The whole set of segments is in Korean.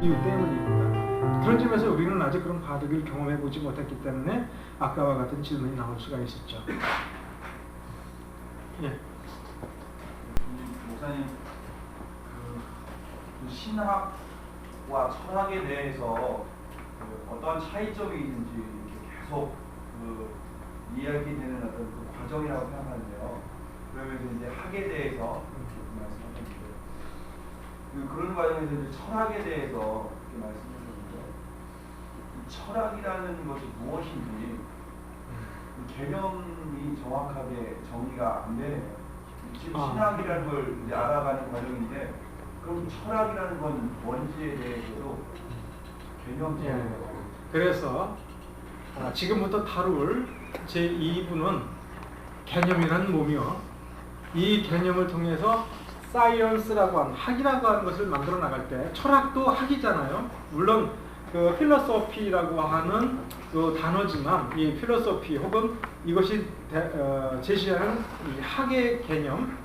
이유 때문입니다. 그런 점에서 우리는 아직 그런 바둑을 경험해보지 못했기 때문에 아까와 같은 질문이 나올 수가 있었죠. 예. 목사님, 그 신학과 철학에 대해서 어떠한 차이점이 있는지 이렇게 계속 이야기되는 어떤 그 과정이라고 생각하는데요. 그러면서 이제 학에 대해서 말씀하셨는데 그런 과정에서 이제 철학에 대해서 이렇게 말씀하셨는데 이 철학이라는 것이 무엇인지 그 개념이 정확하게 정리가 안 되네요. 지금 신학이라는 걸 이제 알아가는 과정인데 그럼 철학이라는 건 뭔지에 대해서도 개념적으로 예. 그래서 지금부터 다룰 제2부는 개념이라는 몸이요. 이 개념을 통해서 사이언스라고 하는 학이라고 하는 것을 만들어 나갈 때 철학도 학이잖아요. 물론 그 필로소피라고 하는 그 단어지만 이 필로소피 혹은 이것이 제시하는 이 학의 개념,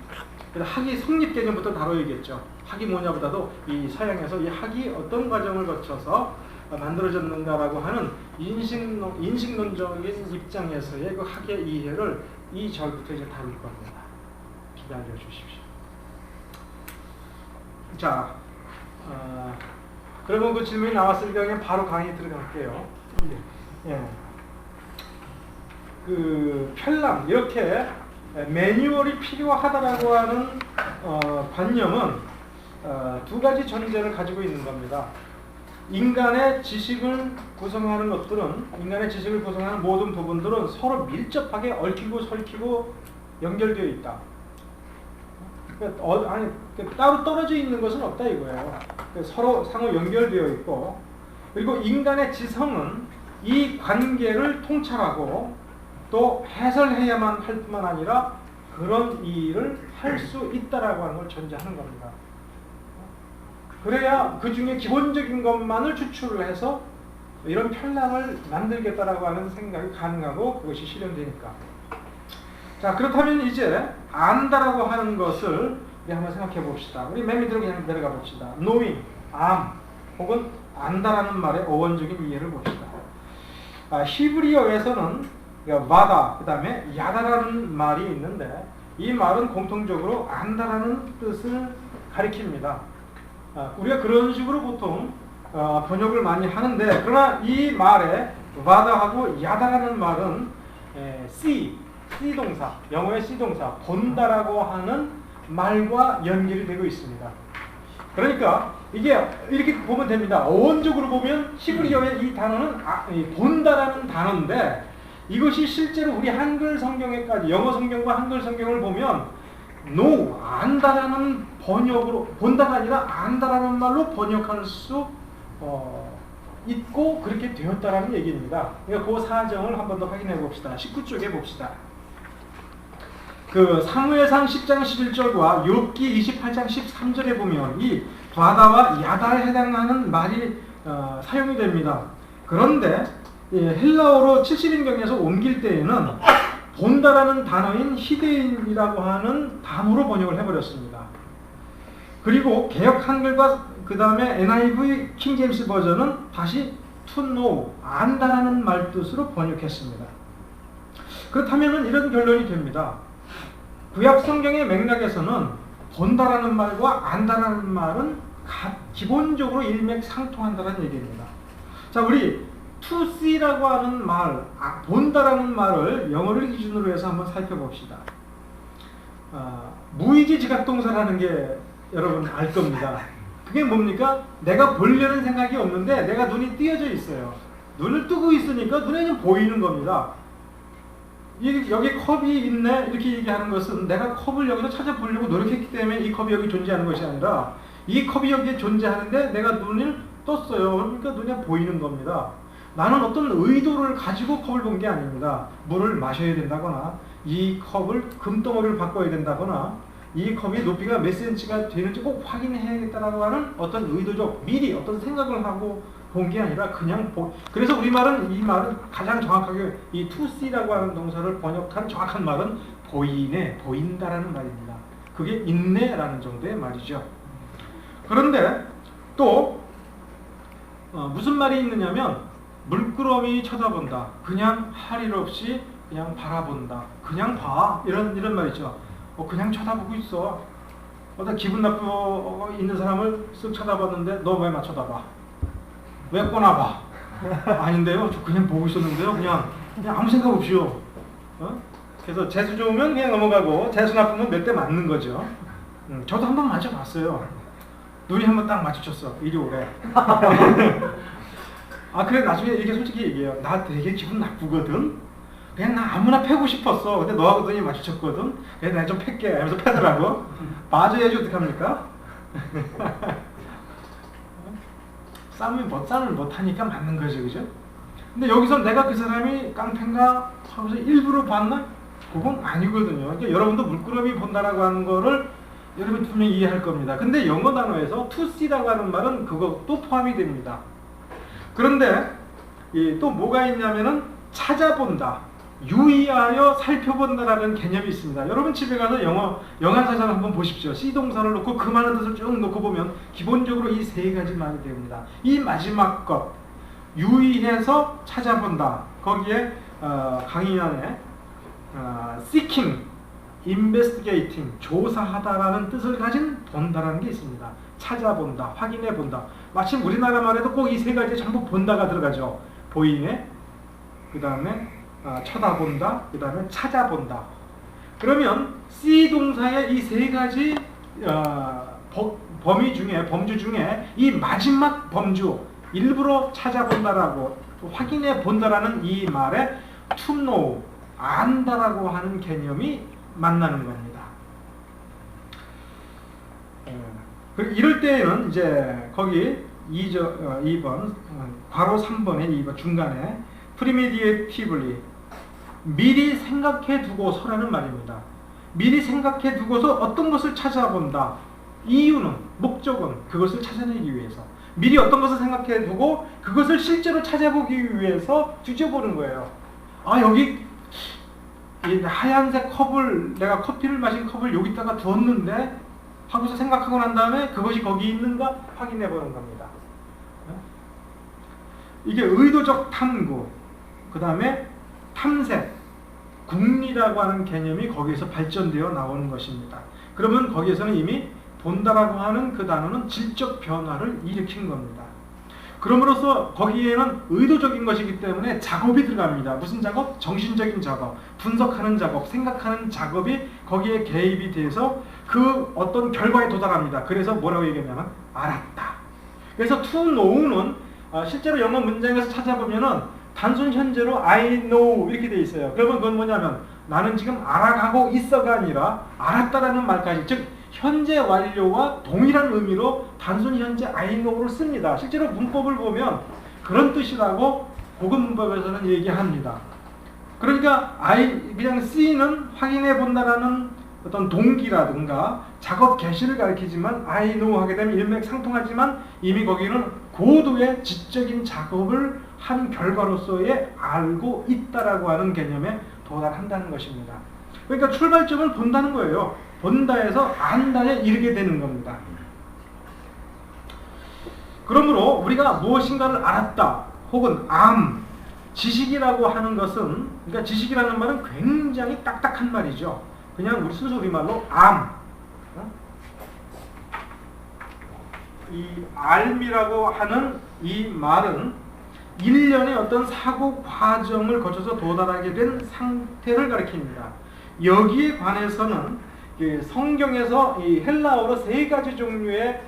학의 성립 개념부터 다뤄야겠죠. 학이 뭐냐보다도 이 서양에서 이 학이 어떤 과정을 거쳐서 만들어졌는가라고 하는 인식론적인 입장에서의 그 학의 이해를 이 절부터 이제 다룰 겁니다. 기다려 주십시오. 자, 그러면 그 질문이 나왔으니까 그냥 바로 강의 들어갈게요. 예. 그 편람 이렇게 매뉴얼이 필요하다라고 하는 관념은 두 가지 전제를 가지고 있는 겁니다. 인간의 지식을 구성하는 모든 부분들은 서로 밀접하게 얽히고 설키고 연결되어 있다. 따로 떨어져 있는 것은 없다 이거예요. 서로 상호 연결되어 있고, 그리고 인간의 지성은 이 관계를 통찰하고 또 해설해야만 할 뿐만 아니라 그런 일을 할 수 있다라고 하는 걸 전제하는 겁니다. 그래야 그 중에 기본적인 것만을 추출을 해서 이런 편람을 만들겠다라고 하는 생각이 가능하고 그것이 실현되니까. 자, 그렇다면 이제 안다라고 하는 것을 우리 한번 생각해 봅시다. 우리 맨 밑으로 그냥 내려가 봅시다. knowing, 혹은 안다라는 말의 어원적인 이해를 봅시다. 히브리어에서는 바다, 그 다음에 야다라는 말이 있는데 이 말은 공통적으로 안다라는 뜻을 가리킵니다. 우리가 그런 식으로 보통 번역을 많이 하는데, 그러나 이 말에 바다하고 야다라는 말은 see 동사, 영어의 see 동사, 본다라고 하는 말과 연결이 되고 있습니다. 그러니까 이게 이렇게 보면 됩니다. 어원적으로 보면 히브리어의 이 단어는 본다라는 단어인데, 이것이 실제로 우리 한글 성경에까지, 영어 성경과 한글 성경을 보면 안다라는 번역으로, 본다가 아니라 안다라는 말로 번역할 수 있고 그렇게 되었다라는 얘기입니다. 그러니까 그 사정을 한 번 더 확인해 봅시다. 19쪽에 봅시다. 그 사무엘상 10장 11절과 욥기 28장 13절에 보면 이 바다와 야다에 해당하는 말이 사용이 됩니다. 그런데 헬라어로 70인경에서 옮길 때에는 본다라는 단어인 히데인이라고 하는 단어로 번역을 해버렸습니다. 그리고 개역 한글과 그 다음에 NIV 킹제임스 버전은 다시 to know, 안다라는 말뜻으로 번역했습니다. 그렇다면 이런 결론이 됩니다. 구약 성경의 맥락에서는 본다라는 말과 안다라는 말은 기본적으로 일맥상통한다는 얘기입니다. 자, 우리 to see라고 하는 말, 본다라는 말을 영어를 기준으로 해서 한번 살펴봅시다. 무의지 지각동사라는 게 여러분 알 겁니다. 그게 뭡니까? 내가 보려는 생각이 없는데 내가 눈이 띄어져 있어요. 눈을 뜨고 있으니까 눈에는 보이는 겁니다. 여기 컵이 있네 이렇게 얘기하는 것은 내가 컵을 여기서 찾아보려고 노력했기 때문에 이 컵이 여기 존재하는 것이 아니라 이 컵이 여기에 존재하는데 내가 눈을 떴어요. 그러니까 눈에 보이는 겁니다. 나는 어떤 의도를 가지고 컵을 본 게 아닙니다. 물을 마셔야 된다거나 이 컵을 금덩어리를 바꿔야 된다거나 이 컵이 높이가 몇 cm가 되는지 꼭 확인해야겠다라고 하는 어떤 의도적 미리 어떤 생각을 하고 본 게 아니라 그냥 그래서 우리말은 이 말은 가장 정확하게 이 to see라고 하는 동사를 번역한 정확한 말은 보이네, 보인다라는 말입니다. 그게 있네라는 정도의 말이죠. 그런데 또 무슨 말이 있느냐면 물끄러미 쳐다본다. 그냥 할 일 없이 그냥 바라본다. 그냥 봐. 이런 말이죠. 그냥 쳐다보고 있어. 어떤 기분 나쁘고 있는 사람을 쓱 쳐다봤는데 너 왜 나 쳐다봐? 왜 꼬나봐? 아닌데요. 저 그냥 보고 있었는데요. 그냥 아무 생각 없이요. 그래서 재수 좋으면 그냥 넘어가고 재수 나쁘면 몇 대 맞는 거죠. 저도 한번 맞춰봤어요. 눈이 한번 딱 마주쳤어. 이리 오래. 그래 나중에 이게 솔직히 얘기해요. 나 되게 기분 나쁘거든. 그냥 나 아무나 패고 싶었어. 근데 너하고 눈이 마주쳤거든. 그래서 내가 좀 팰게. 하면서 패더라고. 맞아야지 어떡합니까? 싸움을 못하니까 맞는 거죠. 그죠? 근데 여기서 내가 그 사람이 깡패인가 하면서 일부러 봤나? 그건 아니거든요. 그러니까 여러분도 물끄러미 본다라고 하는 거를 여러분 분명히 이해할 겁니다. 근데 영어 단어에서 to see라고 하는 말은 그것도 포함이 됩니다. 그런데 또 뭐가 있냐면은 찾아본다, 유의하여 살펴본다라는 개념이 있습니다. 여러분 집에 가서 영화사전 한번 보십시오. C 동사를 놓고 그 많은 뜻을 쭉 놓고 보면 기본적으로 이 세 가지 말이 됩니다. 이 마지막 것, 유의해서 찾아본다. 거기에 강의 안에 seeking, investigating, 조사하다라는 뜻을 가진 본다라는 게 있습니다. 찾아본다, 확인해본다. 마침 우리나라 말에도 꼭 이 세 가지 전부 본다가 들어가죠. 보잉에, 그 다음에 쳐다본다, 그 다음에 찾아본다. 그러면 see 동사의 이 세 가지 범주 중에 이 마지막 범주, 일부러 찾아본다라고 확인해 본다라는 이 말에 to know, 안다라고 하는 개념이 만나는 겁니다. 이럴 때에는 이제 거기 2번 괄호 3번에 2번 중간에 premeditatively, 미리 생각해 두고서라는 말입니다. 미리 생각해 두고서 어떤 것을 찾아본다. 이유는, 목적은 그것을 찾아내기 위해서. 미리 어떤 것을 생각해 두고 그것을 실제로 찾아보기 위해서 뒤져보는 거예요. 여기 이 하얀색 컵을, 내가 커피를 마신 컵을 여기다가 두었는데 하고서 생각하고 난 다음에 그것이 거기 있는가 확인해 보는 겁니다. 이게 의도적 탐구, 그 다음에 탐색, 궁리라고 하는 개념이 거기에서 발전되어 나오는 것입니다. 그러면 거기에서는 이미 본다라고 하는 그 단어는 질적 변화를 일으킨 겁니다. 그럼으로써 거기에는 의도적인 것이기 때문에 작업이 들어갑니다. 무슨 작업? 정신적인 작업, 분석하는 작업, 생각하는 작업이 거기에 개입이 돼서 그 어떤 결과에 도달합니다. 그래서 뭐라고 얘기하냐면 알았다. 그래서 to know는 실제로 영어 문장에서 찾아보면은 단순 현재로 I know 이렇게 돼 있어요. 그러면 그건 뭐냐면 나는 지금 알아가고 있어가 아니라 알았다라는 말까지, 즉 현재 완료와 동일한 의미로 단순 현재 I know를 씁니다. 실제로 문법을 보면 그런 뜻이라고 고급 문법에서는 얘기합니다. 그러니까 그냥 C는 확인해 본다라는 어떤 동기라든가 작업 개시를 가리키지만 I know 하게 되면 일맥상통하지만 이미 거기는 고도의 지적인 작업을 한 결과로서의 알고 있다라고 하는 개념에 도달한다는 것입니다. 그러니까 출발점은 본다는 거예요. 본다에서 안다에 이르게 되는 겁니다. 그러므로 우리가 무엇인가를 알았다 혹은 지식이라고 하는 것은, 그러니까 지식이라는 말은 굉장히 딱딱한 말이죠. 그냥 우리 순수 우리말로 이 알미라고 하는 이 말은 일련의 어떤 사고 과정을 거쳐서 도달하게 된 상태를 가리킵니다. 여기에 관해서는 성경에서 이 헬라어로 세 가지 종류의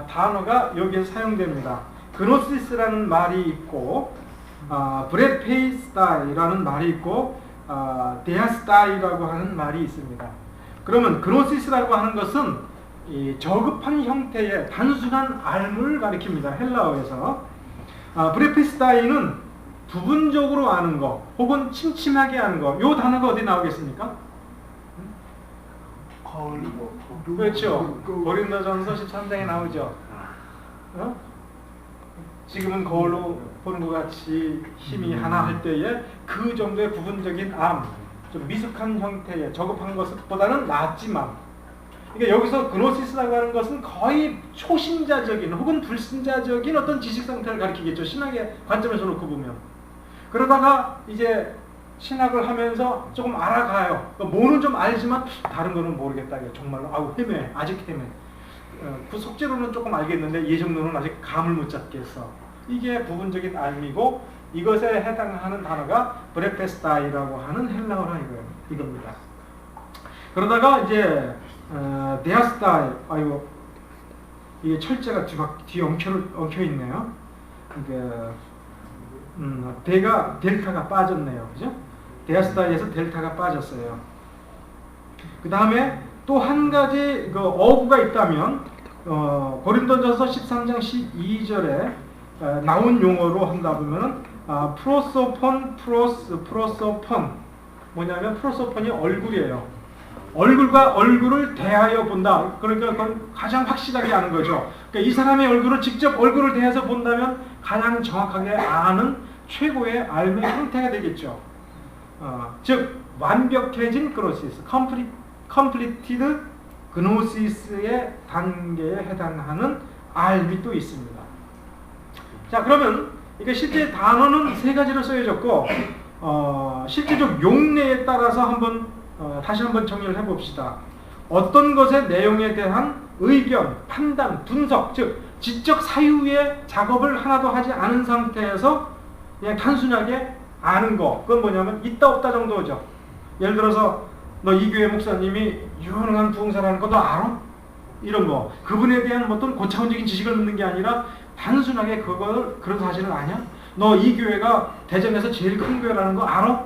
단어가 여기에 사용됩니다. 그노시스라는 말이 있고, 브레페이스타이라는 말이 있고, 데아스타이라고 하는 말이 있습니다. 그러면 그노시스라고 하는 것은 이 저급한 형태의 단순한 알을 가리킵니다. 헬라어에서. 브레페이스타이는 부분적으로 아는 거 혹은 침침하게 아는 거. 요 단어가 어디 나오겠습니까? 그렇죠. 고린도전서 13장에 나오죠. 지금은 거울로 보는 것 같이 힘이 하나 할 때에 그 정도의 부분적인 좀 미숙한 형태의 저급한 것보다는 낫지만 그러니까 여기서 그노시스라고 하는 것은 거의 초신자적인 혹은 불신자적인 어떤 지식 상태를 가리키겠죠. 신학의 관점에서 놓고 보면. 그러다가 이제 신학을 하면서 조금 알아가요. 그러니까 뭐는 좀 알지만 다른 거는 모르겠다. 정말로 헤매. 아직 헤매. 그 속죄로는 조금 알겠는데 이 정도는 아직 감을 못 잡겠어. 이게 부분적인 알미고 이것에 해당하는 단어가 브레페스타이라고 하는 헬라어라 이겁니다. 그러다가 이제 데아스타이, 이게 철자가 뒤에 엉켜 있네요. 델타가 빠졌네요, 그죠? 데아스타이에서 델타가 빠졌어요. 그 다음에 또 한 가지 어구가 있다면 고린도전서 13장 12절에 나온 용어로 한다 보면은 프로소폰 뭐냐면 프로소폰이 얼굴이에요. 얼굴과 얼굴을 대하여 본다. 그러니까 그건 가장 확실하게 아는 거죠. 그러니까 이 사람의 얼굴을 직접 얼굴을 대해서 본다면 가장 정확하게 아는 최고의 알의 형태가 되겠죠. 즉 완벽해진 그노시스, completed 그노시스의 단계에 해당하는 알이 또 있습니다. 자, 그러면 이게 실제 단어는 세 가지로 쓰여졌고 실제적 용례에 따라서 다시 한번 정리를 해봅시다. 어떤 것의 내용에 대한 의견, 판단, 분석, 즉 지적 사유의 작업을 하나도 하지 않은 상태에서 그냥 단순하게 아는 거, 그건 뭐냐면 있다 없다 정도죠. 예를 들어서 너 이 교회 목사님이 유능한 부흥사라는 거 너 알아? 이런 거. 그분에 대한 어떤 고차원적인 지식을 묻는 게 아니라 단순하게 그런 사실을 아냐? 너 이 교회가 대전에서 제일 큰 교회라는 거 알아?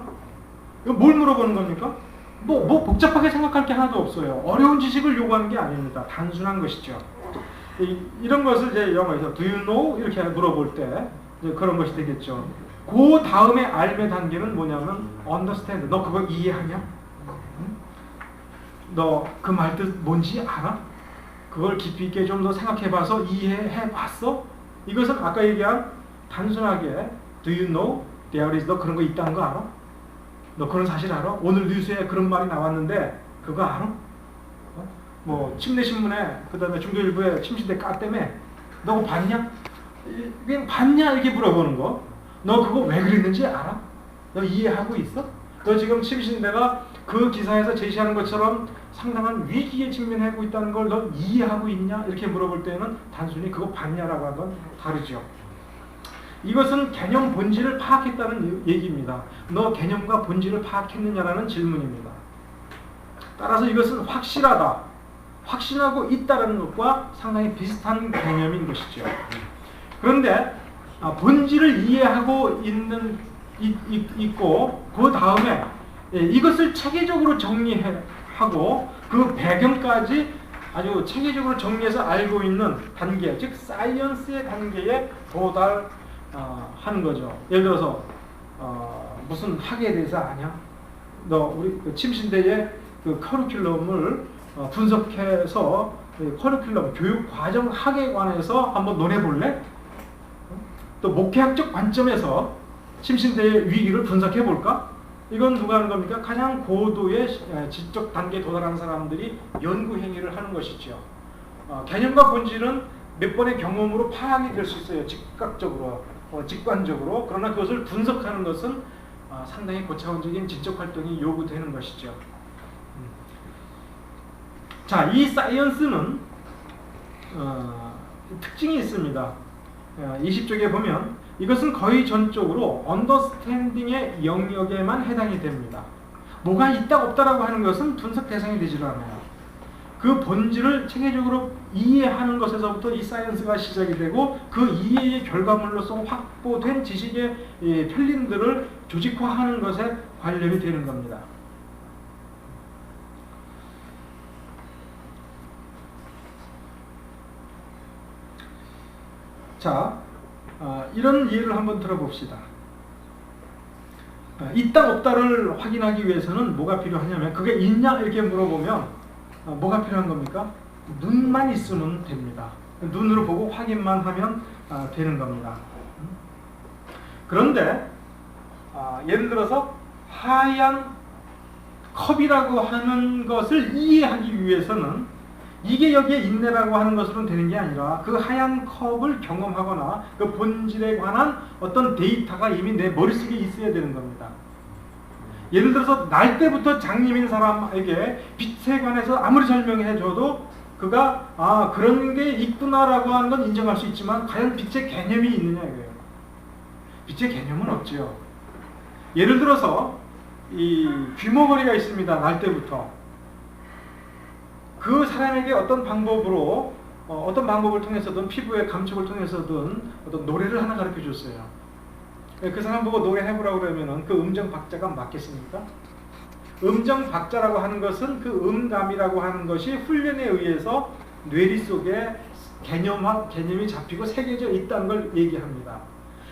이거 뭘 물어보는 겁니까? 뭐 복잡하게 생각할 게 하나도 없어요. 어려운 지식을 요구하는 게 아닙니다. 단순한 것이죠. 이런 것을 이제 영어에서 do you know? 이렇게 물어볼 때 이제 그런 것이 되겠죠. 그 다음에 알의 단계는 뭐냐면 understand. 너 그거 이해하냐? 너 그 말 뜻 뭔지 알아? 그걸 깊이 있게 좀 더 생각해봐서 이해해봤어? 이것은 아까 얘기한 단순하게 do you know? there is 너 그런 거 있다는 거 알아? 너 그런 사실 알아? 오늘 뉴스에 그런 말이 나왔는데 그거 알아? 뭐 침례신문에 그 다음에 중도일보에 침시대 깠다며 너 그거 봤냐? 그냥 봤냐? 이렇게 물어보는 거. 너 그거 왜 그랬는지 알아? 너 이해하고 있어? 너 지금 침신대가 그 기사에서 제시하는 것처럼 상당한 위기에 직면하고 있다는 걸 너 이해하고 있냐? 이렇게 물어볼 때는 단순히 그거 봤냐라고 하는 건 다르죠. 이것은 개념 본질을 파악했다는 얘기입니다. 너 개념과 본질을 파악했느냐라는 질문입니다. 따라서 이것은 확실하다, 확신하고 있다는 것과 상당히 비슷한 개념인 것이죠. 그런데 본질을 이해하고 있고 그 다음에 이것을 체계적으로 정리하고 그 배경까지 아주 체계적으로 정리해서 알고 있는 단계, 즉 사이언스의 단계에 도달하는 거죠. 예를 들어서 무슨 학에 대해서 아냐? 너 우리 그 침신대의 그 커리큘럼을 분석해서 커리큘럼 교육 과정 학에 관해서 한번 논해 볼래? 또 목회학적 관점에서 침신대의 위기를 분석해 볼까? 이건 누가 하는 겁니까? 가장 고도의 지적 단계에 도달하는 사람들이 연구 행위를 하는 것이죠. 개념과 본질은 몇 번의 경험으로 파악이 될 수 있어요. 즉각적으로, 직관적으로. 그러나 그것을 분석하는 것은 상당히 고차원적인 지적 활동이 요구되는 것이죠. 자, 이 사이언스는 특징이 있습니다. 20쪽에 보면 이것은 거의 전적으로 언더스탠딩의 영역에만 해당이 됩니다. 뭐가 있다 없다라고 하는 것은 분석 대상이 되질 않아요. 그 본질을 체계적으로 이해하는 것에서부터 이 사이언스가 시작이 되고 그 이해의 결과물로서 확보된 지식의 편린들을 조직화하는 것에 관련이 되는 겁니다. 자, 이런 예를 한번 들어봅시다. 있다 없다를 확인하기 위해서는 뭐가 필요하냐면 그게 있냐 이렇게 물어보면 뭐가 필요한 겁니까? 눈만 있으면 됩니다. 눈으로 보고 확인만 하면 되는 겁니다. 그런데 예를 들어서 하얀 컵이라고 하는 것을 이해하기 위해서는 이게 여기에 있네라고 하는 것으로는 되는 게 아니라 그 하얀 컵을 경험하거나 그 본질에 관한 어떤 데이터가 이미 내 머릿속에 있어야 되는 겁니다. 예를 들어서 날 때부터 장님인 사람에게 빛에 관해서 아무리 설명해줘도 그가 그런 게 있구나라고 하는 건 인정할 수 있지만 과연 빛의 개념이 있느냐 이거예요. 빛의 개념은 없죠. 예를 들어서 이 귀머거리가 있습니다. 날 때부터 그 사람에게 어떤 방법으로 어떤 방법을 통해서든 피부의 감촉을 통해서든 어떤 노래를 하나 가르쳐 줬어요. 그 사람 보고 노래해보라고 그러면은 그 음정 박자가 맞겠습니까? 음정 박자라고 하는 것은 그 음감이라고 하는 것이 훈련에 의해서 뇌리 속에 개념이 잡히고 새겨져 있다는 걸 얘기합니다.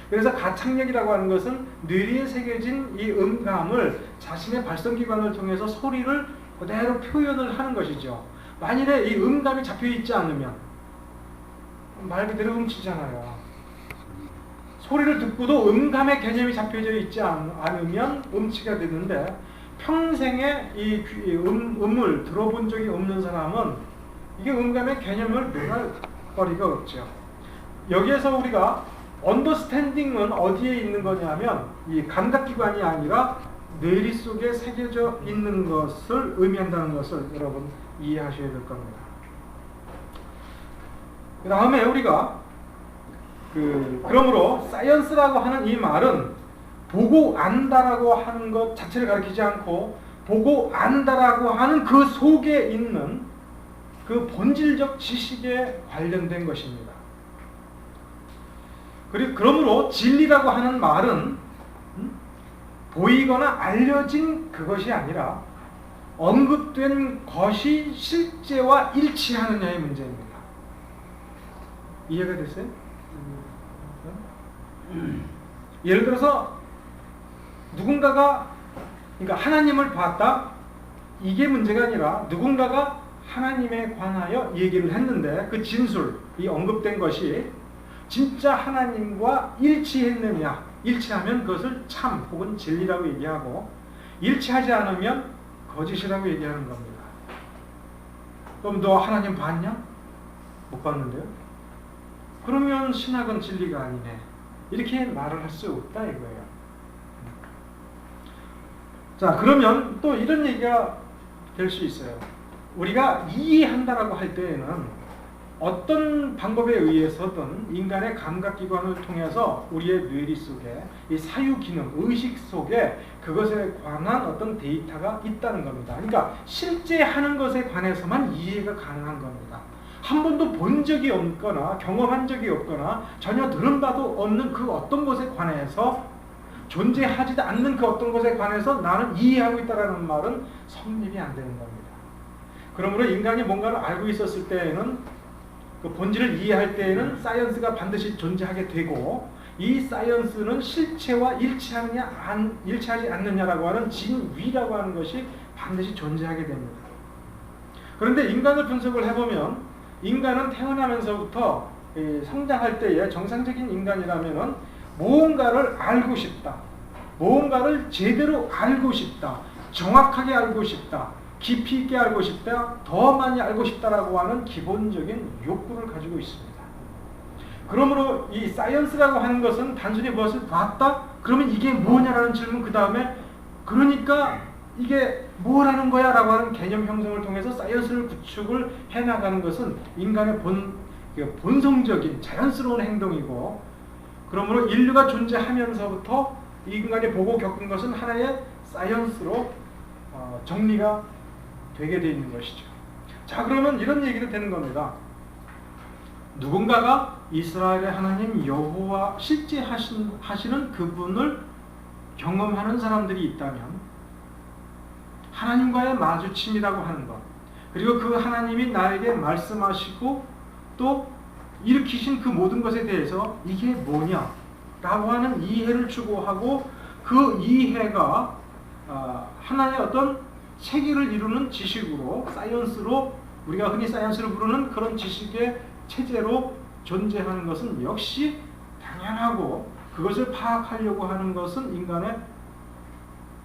그래서 가창력이라고 하는 것은 뇌리에 새겨진 이 음감을 자신의 발성기관을 통해서 소리를 그대로 표현을 하는 것이죠. 만일에 이 음감이 잡혀 있지 않으면 말 그대로 음치잖아요. 소리를 듣고도 음감의 개념이 잡혀져 있지 않으면 음치가 되는데 평생에 이 음을 들어본 적이 없는 사람은 이게 음감의 개념을 논할 거리가 없죠. 여기에서 우리가 언더스탠딩은 어디에 있는 거냐면 이 감각기관이 아니라 뇌리 속에 새겨져 있는 것을 의미한다는 것을 여러분 이해하셔야 될 겁니다. 그 다음에 우리가 그러므로 사이언스라고 하는 이 말은 보고 안다라고 하는 것 자체를 가리키지 않고 보고 안다라고 하는 그 속에 있는 그 본질적 지식에 관련된 것입니다. 그러므로 진리라고 하는 말은 보이거나 알려진 그것이 아니라 언급된 것이 실제와 일치하느냐의 문제입니다. 이해가 됐어요? 예를 들어서 누군가가 그러니까 하나님을 봤다 이게 문제가 아니라 누군가가 하나님에 관하여 얘기를 했는데 그 진술, 이 언급된 것이 진짜 하나님과 일치했느냐, 일치하면 그것을 참 혹은 진리라고 얘기하고 일치하지 않으면 거짓이라고 얘기하는 겁니다. 그럼 너 하나님 봤냐? 못 봤는데요? 그러면 신학은 진리가 아니네. 이렇게 말을 할 수 없다 이거예요. 자, 그러면 또 이런 얘기가 될 수 있어요. 우리가 이해한다라고 할 때에는 어떤 방법에 의해서든 인간의 감각기관을 통해서 우리의 뇌리 속에 이 사유기능, 의식 속에 그것에 관한 어떤 데이터가 있다는 겁니다. 그러니까 실제 하는 것에 관해서만 이해가 가능한 겁니다. 한 번도 본 적이 없거나 경험한 적이 없거나 전혀 들은 바도 없는 그 어떤 것에 관해서 존재하지도 않는 그 어떤 것에 관해서 나는 이해하고 있다는 말은 성립이 안 되는 겁니다. 그러므로 인간이 뭔가를 알고 있었을 때에는 그 본질을 이해할 때에는 사이언스가 반드시 존재하게 되고 이 사이언스는 실체와 일치하지 않느냐라고 하는 진위라고 하는 것이 반드시 존재하게 됩니다. 그런데 인간을 분석을 해보면 인간은 태어나면서부터 성장할 때에 정상적인 인간이라면은 무언가를 알고 싶다. 무언가를 제대로 알고 싶다. 정확하게 알고 싶다. 깊이 있게 알고 싶다. 더 많이 알고 싶다라고 하는 기본적인 욕구를 가지고 있습니다. 그러므로 이 사이언스라고 하는 것은 단순히 무엇을 봤다? 그러면 이게 뭐냐라는 질문 그 다음에 그러니까 이게 뭐라는 거야? 라고 하는 개념 형성을 통해서 사이언스를 구축을 해나가는 것은 인간의 본성적인 자연스러운 행동이고 그러므로 인류가 존재하면서부터 인간이 보고 겪은 것은 하나의 사이언스로 정리가 되게 되어 있는 것이죠. 자, 그러면 이런 얘기도 되는 겁니다. 누군가가 이스라엘의 하나님 여호와 실제 하시는 그분을 경험하는 사람들이 있다면 하나님과의 마주침이라고 하는 것 그리고 그 하나님이 나에게 말씀하시고 또 일으키신 그 모든 것에 대해서 이게 뭐냐 라고 하는 이해를 추구하고 그 이해가 하나의 어떤 체계를 이루는 지식으로 사이언스로 우리가 흔히 사이언스를 부르는 그런 지식의 체제로 존재하는 것은 역시 당연하고 그것을 파악하려고 하는 것은 인간의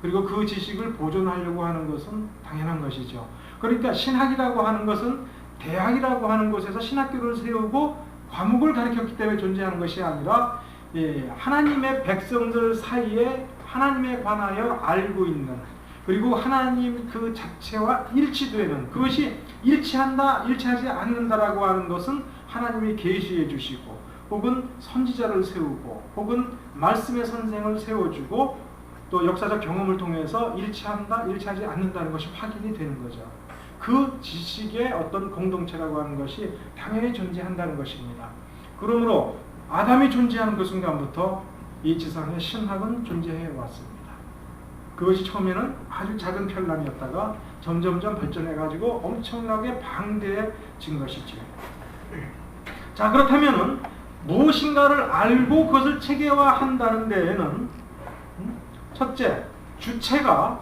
그리고 그 지식을 보존하려고 하는 것은 당연한 것이죠. 그러니까 신학이라고 하는 것은 대학이라고 하는 곳에서 신학교를 세우고 과목을 가르쳤기 때문에 존재하는 것이 아니라 하나님의 백성들 사이에 하나님에 관하여 알고 있는, 그리고 하나님 그 자체와 일치되는, 그것이 일치한다, 일치하지 않는다라고 하는 것은 하나님이 계시해 주시고, 혹은 선지자를 세우고, 혹은 말씀의 선생을 세워주고, 또 역사적 경험을 통해서 일치한다, 일치하지 않는다는 것이 확인이 되는 거죠. 그 지식의 어떤 공동체라고 하는 것이 당연히 존재한다는 것입니다. 그러므로 아담이 존재하는 그 순간부터 이 지상에 신학은 존재해 왔습니다. 그것이 처음에는 아주 작은 편람이었다가 점점점 발전해가지고 엄청나게 방대해진 것이죠. 자, 그렇다면은 무엇인가를 알고 그것을 체계화한다는 데에는 첫째, 주체가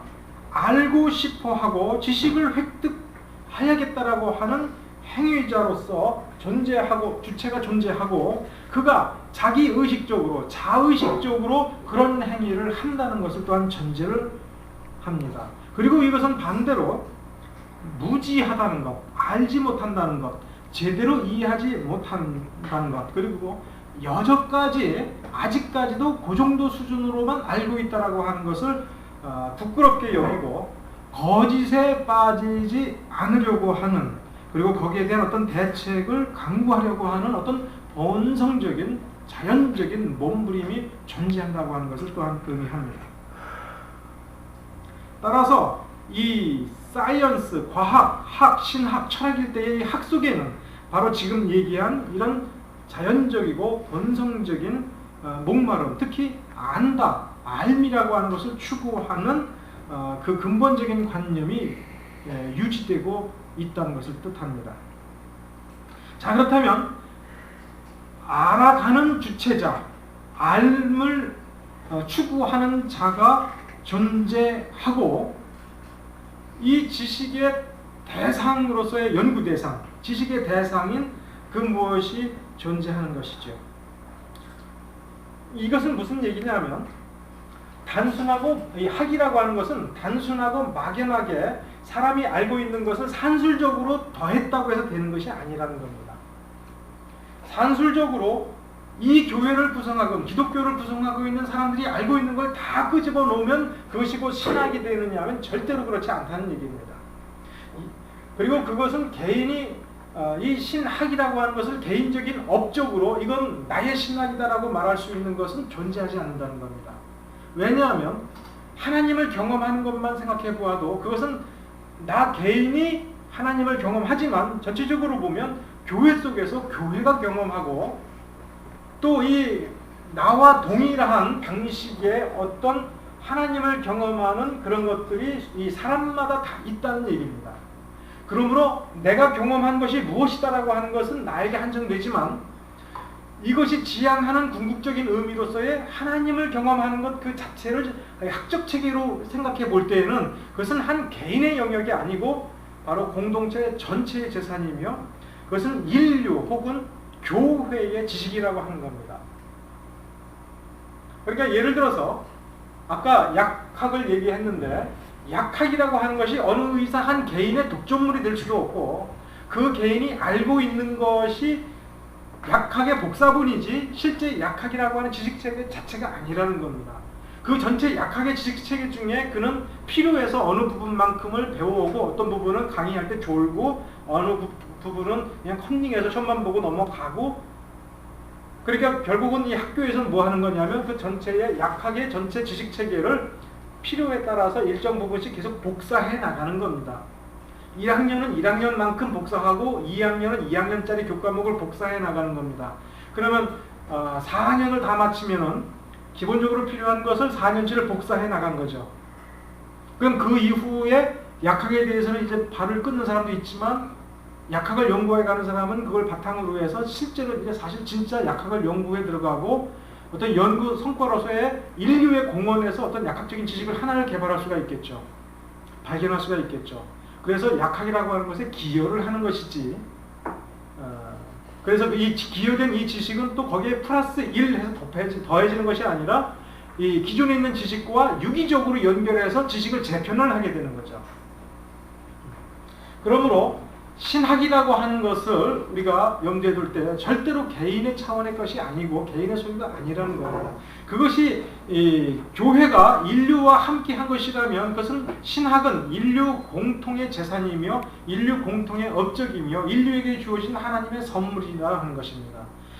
알고 싶어하고 지식을 획득해야겠다라고 하는 행위자로서 존재하고, 주체가 존재하고 그가 자기의식적으로, 자의식적으로 그런 행위를 한다는 것을 또한 전제를 합니다. 그리고 이것은 반대로 무지하다는 것, 알지 못한다는 것, 제대로 이해하지 못한다는 것, 그리고 여전까지 아직까지도 그 정도 수준으로만 알고 있다라고 하는 것을 부끄럽게 여기고 거짓에 빠지지 않으려고 하는, 그리고 거기에 대한 어떤 대책을 강구하려고 하는 어떤 본성적인, 자연적인 몸부림이 존재한다고 하는 것을 또한 의미합니다. 따라서 이 사이언스, 과학, 학, 신학, 철학일 때의 학 속에는 바로 지금 얘기한 이런 자연적이고 본성적인 목마름, 특히 안다, 알미라고 하는 것을 추구하는 그 근본적인 관념이 유지되고 있다는 것을 뜻합니다. 자, 그렇다면 알아가는 주체자, 알을 추구하는 자가 존재하고 이 지식의 대상으로서의 연구 대상, 지식의 대상인 그 무엇이 존재하는 것이죠. 이것은 무슨 얘기냐면, 단순하고, 이 학이라고 하는 것은 단순하고 막연하게 사람이 알고 있는 것을 산술적으로 더했다고 해서 되는 것이 아니라는 겁니다. 산술적으로 이 교회를 구성하고 기독교를 구성하고 있는 사람들이 알고 있는 걸 다 끄집어 놓으면 그것이 곧 신학이 되느냐 하면 절대로 그렇지 않다는 얘기입니다. 그리고 그것은 개인이 이 신학이라고 하는 것을 개인적인 업적으로 이건 나의 신학이다라고 말할 수 있는 것은 존재하지 않는다는 겁니다. 왜냐하면 하나님을 경험하는 것만 생각해 보아도 그것은 나 개인이 하나님을 경험하지만 전체적으로 보면 교회 속에서 교회가 경험하고 또 이 나와 동일한 방식의 어떤 하나님을 경험하는 그런 것들이 이 사람마다 다 있다는 얘기입니다. 그러므로 내가 경험한 것이 무엇이다라고 하는 것은 나에게 한정되지만 이것이 지향하는 궁극적인 의미로서의 하나님을 경험하는 것 그 자체를 학적 체계로 생각해 볼 때에는 그것은 한 개인의 영역이 아니고 바로 공동체 전체의 재산이며 그것은 인류 혹은 교회의 지식이라고 하는 겁니다. 그러니까 예를 들어서 아까 약학을 얘기했는데 약학이라고 하는 것이 어느 의사 한 개인의 독점물이 될 수도 없고 그 개인이 알고 있는 것이 약학의 복사본이지 실제 약학이라고 하는 지식체계 자체가 아니라는 겁니다. 그 전체 약학의 지식체계 중에 그는 필요해서 어느 부분만큼을 배워오고 어떤 부분은 강의할 때 졸고 어느 부분은 그냥 컨닝해서 시험만 보고 넘어가고 그러니까 결국은 이 학교에서는 뭐 하는 거냐면 그 전체의 약학의 전체 지식체계를 필요에 따라서 일정 부분씩 계속 복사해 나가는 겁니다. 1학년은 1학년만큼 복사하고 2학년은 2학년짜리 교과목을 복사해 나가는 겁니다. 그러면 4학년을 다 마치면은 기본적으로 필요한 것을 4년치를 복사해 나간 거죠. 그럼 그 이후에 약학에 대해서는 이제 발을 끊는 사람도 있지만 약학을 연구해 가는 사람은 그걸 바탕으로 해서 실제로 이제 사실 진짜 약학을 연구해 들어가고 어떤 연구 성과로서의 인류의 공헌에서 어떤 약학적인 지식을 하나를 개발할 수가 있겠죠. 발견할 수가 있겠죠. 그래서 약학이라고 하는 것에 기여를 하는 것이지. 그래서 이 기여된 이 지식은 또 거기에 플러스 1 해서 더해지는 것이 아니라 이 기존에 있는 지식과 유기적으로 연결해서 지식을 재편을 하게 되는 거죠. 그러므로 신학이라고 하는 것을 우리가 염두에 둘 때 절대로 개인의 차원의 것이 아니고 개인의 소유가 아니라는 거예요. 그것이 교회가 인류와 함께 한 것이라면 그것은 신학은 인류 공통의 재산이며 인류 공통의 업적이며 인류에게 주어진 하나님의 선물이라 하는 것입니다.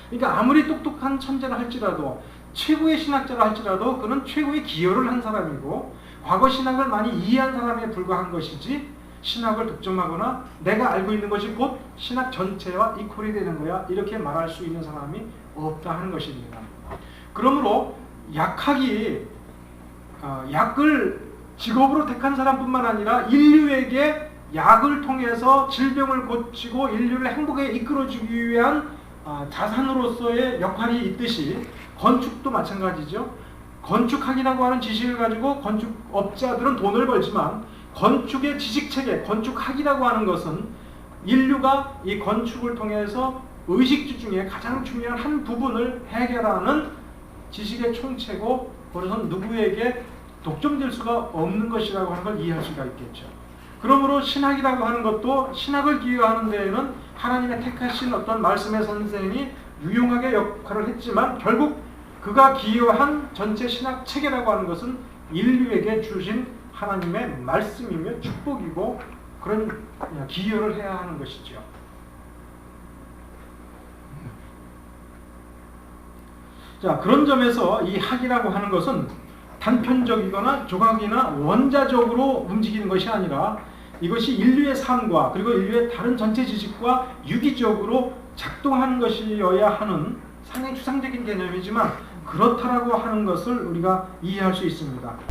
그러니까 아무리 똑똑한 천재라 할지라도 최고의 신학자라 할지라도 그는 최고의 기여를 한 사람이고 과거 신학을 많이 이해한 사람에 불과한 것이지 신학을 독점하거나 내가 알고 있는 것이 곧 신학 전체와 이퀄이 되는 거야 이렇게 말할 수 있는 사람이 없다 하는 것입니다. 그러므로 약을 직업으로 택한 사람뿐만 아니라 인류에게 약을 통해서 질병을 고치고 인류를 행복에 이끌어주기 위한 자산으로서의 역할이 있듯이 건축도 마찬가지죠. 건축학이라고 하는 지식을 가지고 건축업자들은 돈을 벌지만 건축의 지식체계, 건축학이라고 하는 것은 인류가 이 건축을 통해서 의식주 중에 가장 중요한 한 부분을 해결하는 지식의 총체고 그것은 누구에게 독점될 수가 없는 것이라고 하는 걸 이해할 수가 있겠죠. 그러므로 신학이라고 하는 것도 신학을 기여하는 데에는 하나님의 택하신 어떤 말씀의 선생이 유용하게 역할을 했지만 결국 그가 기여한 전체 신학 체계라고 하는 것은 인류에게 주신 하나님의 말씀이며 축복이고 그런 기여를 해야 하는 것이죠. 자, 그런 점에서 이 학이라고 하는 것은 단편적이거나 조각이나 원자적으로 움직이는 것이 아니라 이것이 인류의 삶과 그리고 인류의 다른 전체 지식과 유기적으로 작동하는 것이어야 하는 상당히 추상적인 개념이지만 그렇다라고 하는 것을 우리가 이해할 수 있습니다.